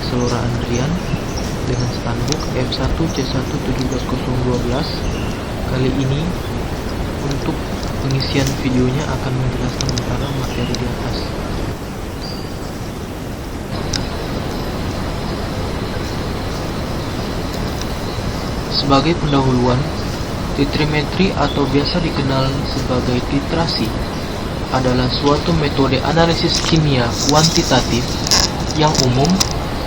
Excelora Andrian dengan standbook F1C1170012. Kali ini untuk pengisian videonya akan menjelaskan tentang materi di atas. Sebagai pendahuluan, titrimetri atau biasa dikenal sebagai titrasi adalah suatu metode analisis kimia kuantitatif yang umum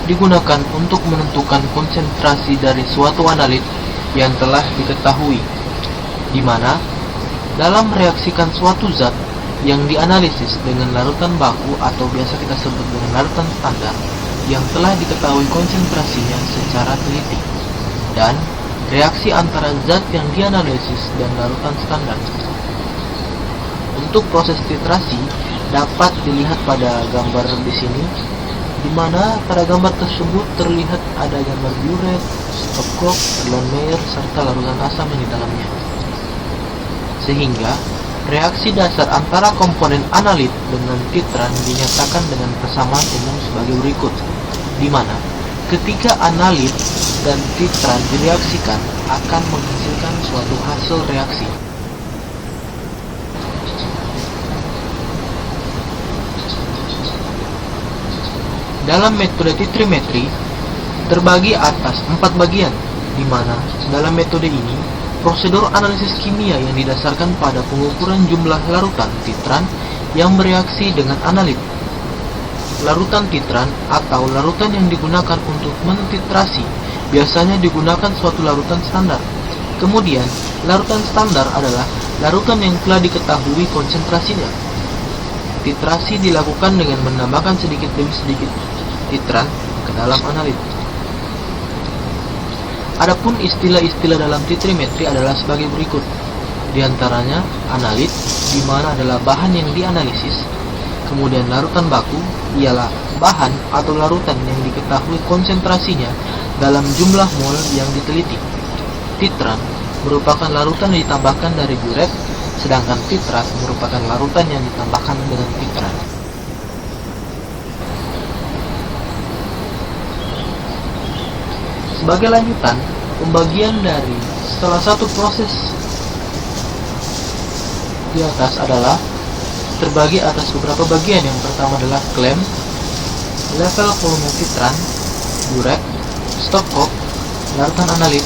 digunakan untuk menentukan konsentrasi dari suatu analit yang telah diketahui, di mana dalam mereaksikan suatu zat yang dianalisis dengan larutan baku atau biasa kita sebut dengan larutan standar yang telah diketahui konsentrasinya secara teliti, dan reaksi antara zat yang dianalisis dan larutan standar. Untuk proses titrasi dapat dilihat pada gambar di sini, di mana pada gambar tersebut terlihat ada gambar buret, stopcock, Erlenmeyer, serta larutan asam yang di dalamnya. Sehingga reaksi dasar antara komponen analit dengan titran dinyatakan dengan persamaan umum sebagai berikut, di mana ketika analit dan titran direaksikan akan menghasilkan suatu hasil reaksi. Dalam metode titrimetri terbagi atas 4 bagian, di mana dalam metode ini prosedur analisis kimia yang didasarkan pada pengukuran jumlah larutan titran yang bereaksi dengan analit. Larutan titran atau larutan yang digunakan untuk mentitrasi biasanya digunakan suatu larutan standar. Kemudian, larutan standar adalah larutan yang telah diketahui konsentrasinya. Titrasi dilakukan dengan menambahkan sedikit demi sedikit titran ke dalam analit. Adapun istilah-istilah dalam titrimetri adalah sebagai berikut. Di antaranya analit, di mana adalah bahan yang dianalisis. Kemudian larutan baku ialah bahan atau larutan yang diketahui konsentrasinya dalam jumlah mol yang diteliti. Titran merupakan larutan yang ditambahkan dari buret, sedangkan titrat merupakan larutan yang ditambahkan dengan titran. Sebagai lanjutan, pembagian dari salah satu proses di atas adalah terbagi atas beberapa bagian. Yang pertama adalah klem, level volume titran, buret, stopcock, larutan analit,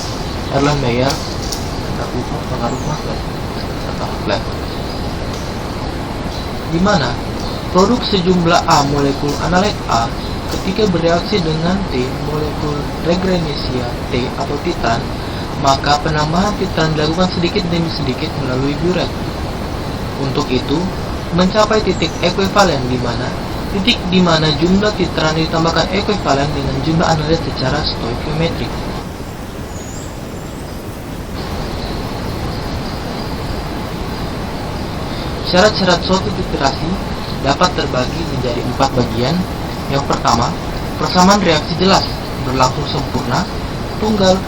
Erlenmeyer, pengaruh klem, di mana produk sejumlah A molekul analit A ketika bereaksi dengan T molekul regrenesia T atau titran, maka penambahan titran dilakukan sedikit demi sedikit melalui buret. Untuk itu, mencapai titik ekuivalen di mana jumlah titran ditambahkan ekuivalen dengan jumlah analit secara stoikiometrik. Syarat-syarat suatu titrasi dapat terbagi menjadi 4 bagian. Yang pertama, persamaan reaksi jelas, berlangsung sempurna, tunggal.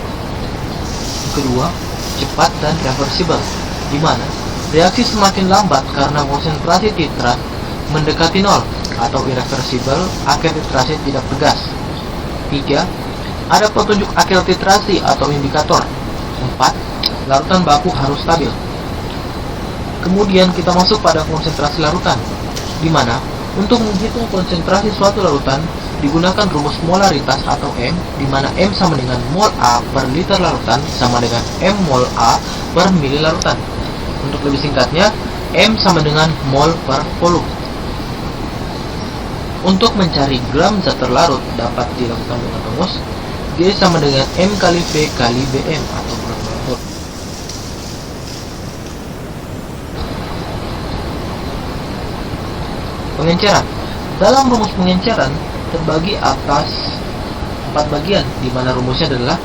Kedua, cepat dan reversibel, di mana reaksi semakin lambat karena konsentrasi titran mendekati nol, atau irreversibel, akhir titrasi tidak tegas. 3. Ada petunjuk akhir titrasi atau indikator. 4. Larutan baku harus stabil. Kemudian kita masuk pada konsentrasi larutan, di mana untuk menghitung konsentrasi suatu larutan digunakan rumus molaritas atau M, di mana M sama dengan mol A per liter larutan sama dengan M mol A per mili larutan. Untuk lebih singkatnya, M sama dengan mol per volume. Untuk mencari gram zat terlarut dapat dilakukan dengan rumus G sama dengan M kali V kali BM atau gram larut. Pengenceran. Dalam rumus pengenceran terbagi atas 4 bagian, di mana rumusnya adalah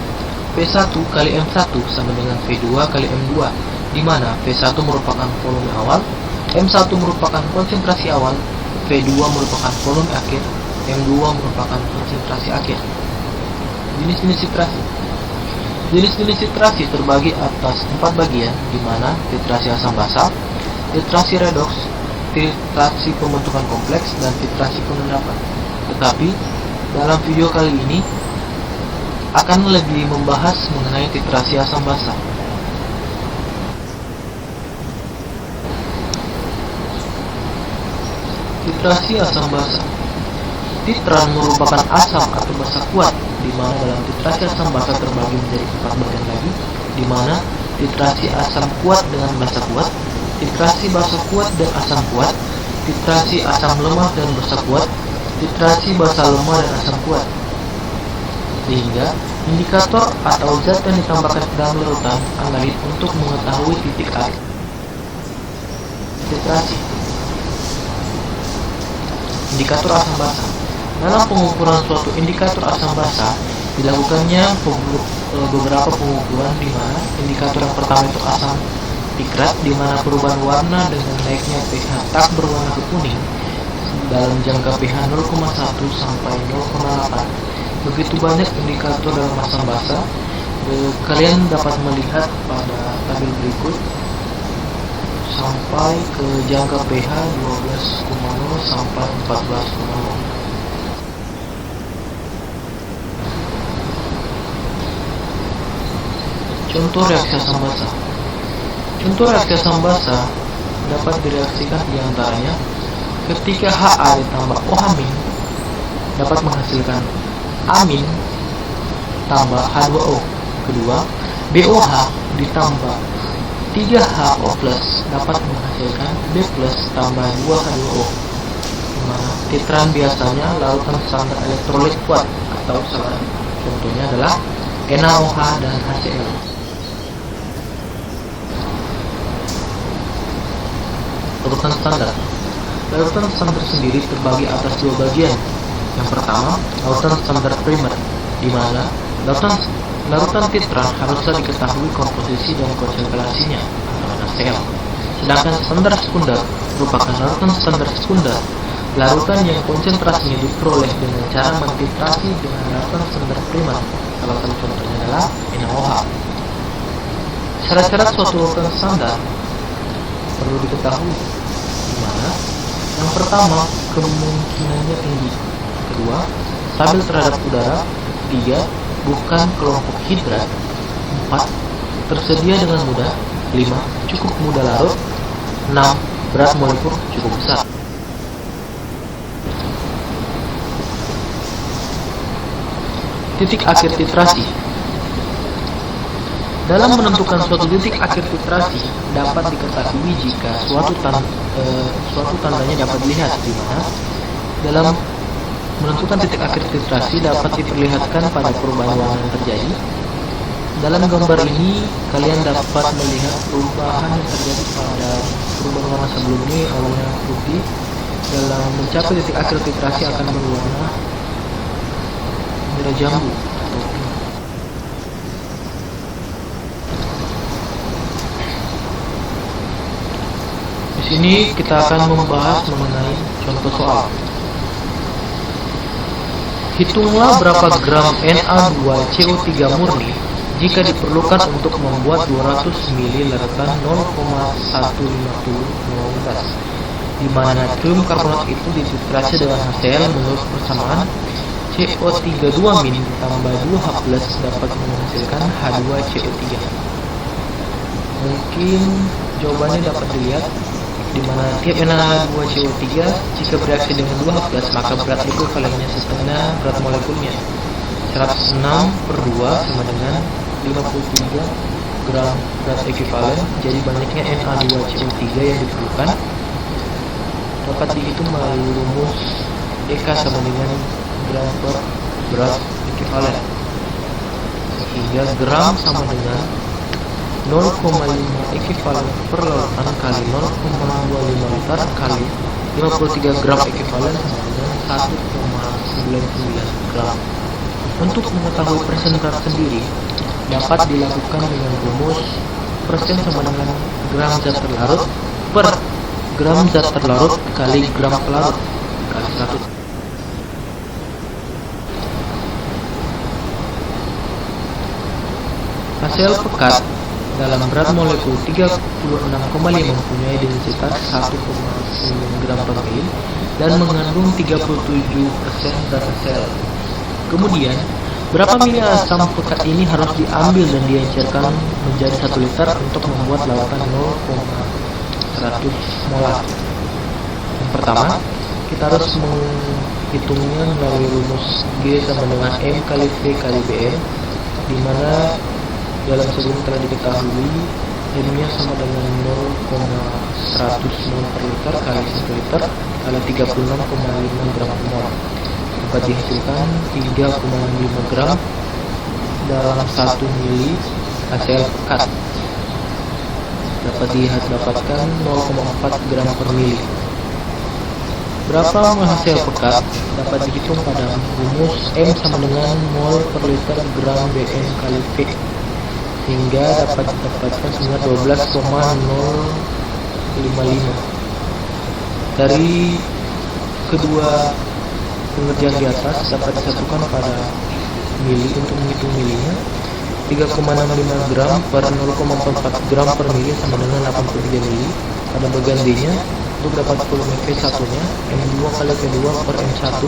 P1 kali M1 sama dengan V2 kali M2, di mana V1 merupakan volume awal, M1 merupakan konsentrasi awal, V2 merupakan volume akhir, M2 merupakan konsentrasi akhir. Jenis-jenis titrasi. Jenis-jenis titrasi terbagi atas 4 bagian, di mana titrasi asam basa, titrasi redoks, titrasi pembentukan kompleks, dan titrasi pengendapan. Tetapi Dalam video kali ini akan lebih membahas mengenai titrasi asam basa. Titrasi asam basa. Titran merupakan asam atau basa kuat, di mana dalam titrasi asam basa terbagi menjadi 4 bagian lagi, di mana titrasi asam kuat dengan basa kuat, titrasi basa kuat dan asam kuat, titrasi asam lemah dan basa kuat, titrasi basa lemah dan asam kuat. Sehingga indikator atau zat yang ditambahkan ke dalam larutan analit untuk mengetahui titik akhir titrasi. Indikator asam basa. Dalam pengukuran suatu indikator asam basa dilakukannya beberapa pengukuran, di mana indikator yang pertama itu asam pikrat, di mana perubahan warna dengan naiknya pH tak berwarna ke kuning dalam jangka pH 0,1 sampai 0,8. Begitu banyak indikator dalam asam basa. Kalian dapat melihat pada tabel berikut sampai ke jangka pH 12,0 sampai 14,0. Contoh reaksi asam basa. Contoh reaksi asam basa dapat direaksikan diantaranya ketika Ha ditambah OH- dapat menghasilkan amin tambah H2O. Kedua, BOH ditambah 3HO plus dapat menghasilkan B plus tambah 2H2O, dimana titran biasanya larutan standar elektrolit kuat, atau salah contohnya adalah NaOH dan HCl. Larutan standar. Larutan standar sendiri terbagi atas 2 bagian. Yang pertama, larutan standar primer, di mana larutan titran haruslah diketahui komposisi dan konsentrasinya atau NaCl. Sedangkan standar sekunder merupakan larutan standar sekunder, larutan yang konsentrasinya diperoleh dengan cara mentitrasi dengan larutan standar primer. Salah satu contohnya adalah NaOH. Syarat-syarat suatu larutan standar perlu diketahui, di mana yang pertama, kemungkinannya tinggi. Kedua, stabil terhadap udara. 3, bukan kelompok hidrat. 4, tersedia dengan mudah. 5, cukup mudah larut. 6, berat molekul cukup besar. Titik akhir titrasi. Dalam menentukan suatu titik akhir titrasi dapat diketahui jika suatu tandanya dapat dilihat, di mana dalam menentukan titik akhir titrasi dapat diperlihatkan pada perubahan warna yang terjadi. Dalam gambar ini kalian dapat melihat perubahan yang terjadi pada perubahan warna sebelumnya, awalnya putih. Dalam mencapai titik akhir titrasi akan berwarna merah jambu atau pink. Di sini kita akan membahas mengenai contoh soal. Hitunglah berapa gram Na2CO3 murni jika diperlukan untuk membuat 200 ml larutan 0,150 ml, di mana natrium karbonat itu dititrasi dengan HCl menurut persamaan CO32- ditambah 2H+ dapat menghasilkan H2CO3. Mungkin jawabannya dapat dilihat, di mana tiap Na2CO3 jika bereaksi dengan 2H+, maka berat ekuivalennya setengah berat molekulnya. 106/2 sama dengan 53 gram berat ekuivalen. Jadi banyaknya Na2CO3 yang diperlukan dapat dihitung melalui rumus EK sama dengan gram per berat ekuivalen, sehingga gram sama dengan 0,5 ekuivalen per larutan kali 0,25 liter kali 53 gram ekuivalen sama dengan 1,99 gram. Untuk mengetahui persen berat sendiri dapat dilakukan dengan rumus persen sama dengan gram zat terlarut per gram zat terlarut kali gram pelarut kali 100. HCl pekat dalam berat molekul 36,5 mempunyai densitas 1,9 gram per mili dan mengandung 37% zat HCl. Kemudian, berapa mili asam pekat ini harus diambil dan diencerkan menjadi 1 liter untuk membuat larutan 0,100 molar. Yang pertama, kita harus menghitungnya melalui rumus G sama dengan M kali V kali Bm, di mana dalam sebelum telah diketahui M-nya sama dengan 0,100 mol per liter kali 1 liter kali 36,5 gram per mol. Dapat dihasilkan 3,5 gram dalam 1 mili HCl pekat. Dapat didapatkan 0,4 gram per mili. Berapa mol HCl pekat dapat dihitung pada rumus M sama dengan mol per liter gram Bm kali V, hingga dapat didapatkan sebanyak 12,055. Dari kedua pengerjaan di atas dapat disatukan pada mili untuk menghitung milinya. 3,65 gram per 0,44 gram per mili sama dengan 83 mili. Pada bagian D-nya, untuk dapat volume V1 nya M2 kali V2 per M1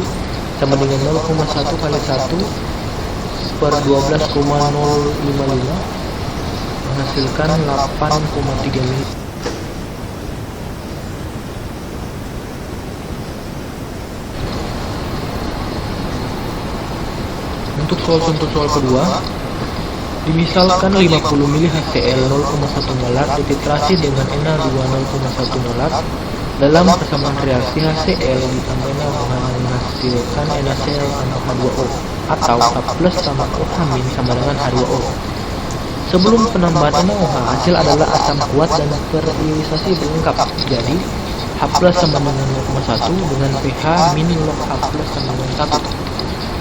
sama dengan 0,1 kali 1 per 12,055 menghasilkan 8,3 mili. Untuk soal kedua, dimisalkan 50 mili HCl 0,1 molar dititrasi dengan Na2 0,1 molar. Dalam persamaan reaksi HCl ditambah Na menghasilkan NaCl tambah H2O atau H plus tambah OH min sama dengan H2O. Sebelum penambahan NaOH, hasil adalah asam kuat dan sterilisasi berlengkap. Jadi H plus sama dengan 0,1 dengan pH min log H plus sama dengan 1.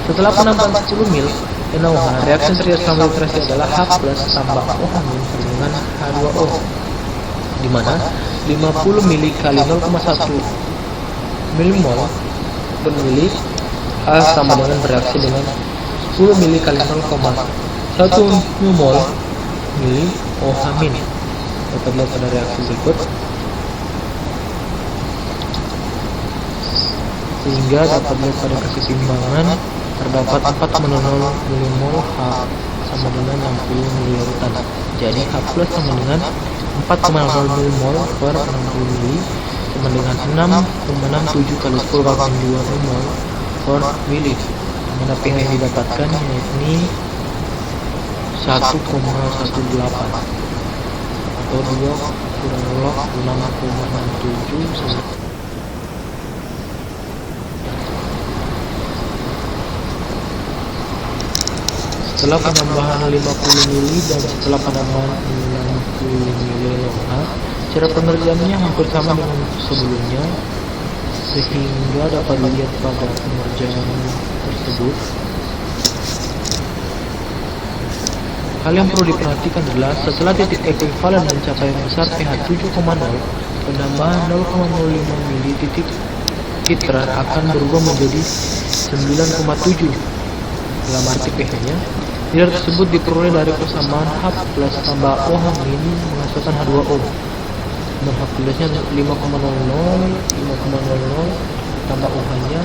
Setelah penambahan 10 mil NaOH, reaksi terjadi sama literasi adalah H plus tambah OH min sama dengan H2O, di mana 50 mili kali 0,1 milimol per mili H sama dengan bereaksi dengan 10 mili kali 0,1 milimol mili OH min. Dapat dilihat pada reaksi berikut, sehingga dapat dilihat pada keseimbangan terdapat 4,00 milimol H sama dengan 60 mili larutan. Jadi H plus sama dengan 4,0 milimol per 60 mili sama dengan 6,67 kali 10 kali 2 milimol per mili. Mana pH yang didapatkan yakni 1,18 atau 2 kurang log 6,67 sama. Setelah penambahan 50 mili dan setelah penambahan 60 mili LOH, cara pengerjaannya hampir sama dengan sebelumnya, sehingga dapat dilihat pada pengerjaan tersebut. Hal yang perlu diperhatikan adalah setelah titik ekuivalen mencapai besar pH 7,0, penambahan 0,05 mili titik titrat akan berubah menjadi 9,7 dalam arti pH-nya. Nilai tersebut diperoleh dari persamaan H plus tambah OH min menghasilkan H2O. Dan H plusnya 5,00 tambah OH-nya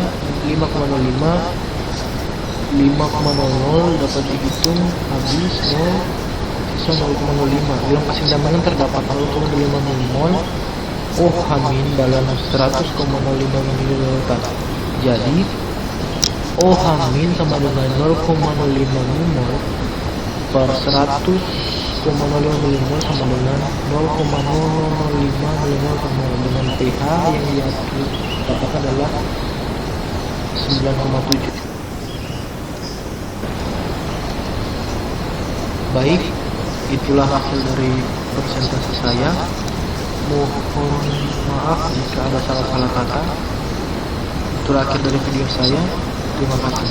5,05 dapat dihitung habis 0,05. Dalam keseimbangan terdapat 0,5 milimol OH min dalam 100,05 ml. Jadi OH min sama dengan 0,05 milimol per 100,05 milimol sama dengan 0,005 milimol per mol, dengan pH yang didapatkan adalah 9,7. Baik, itulah hasil dari presentasi saya. Mohon maaf jika ada salah-salah kata. Itu akhir dari video saya. Terima kasih.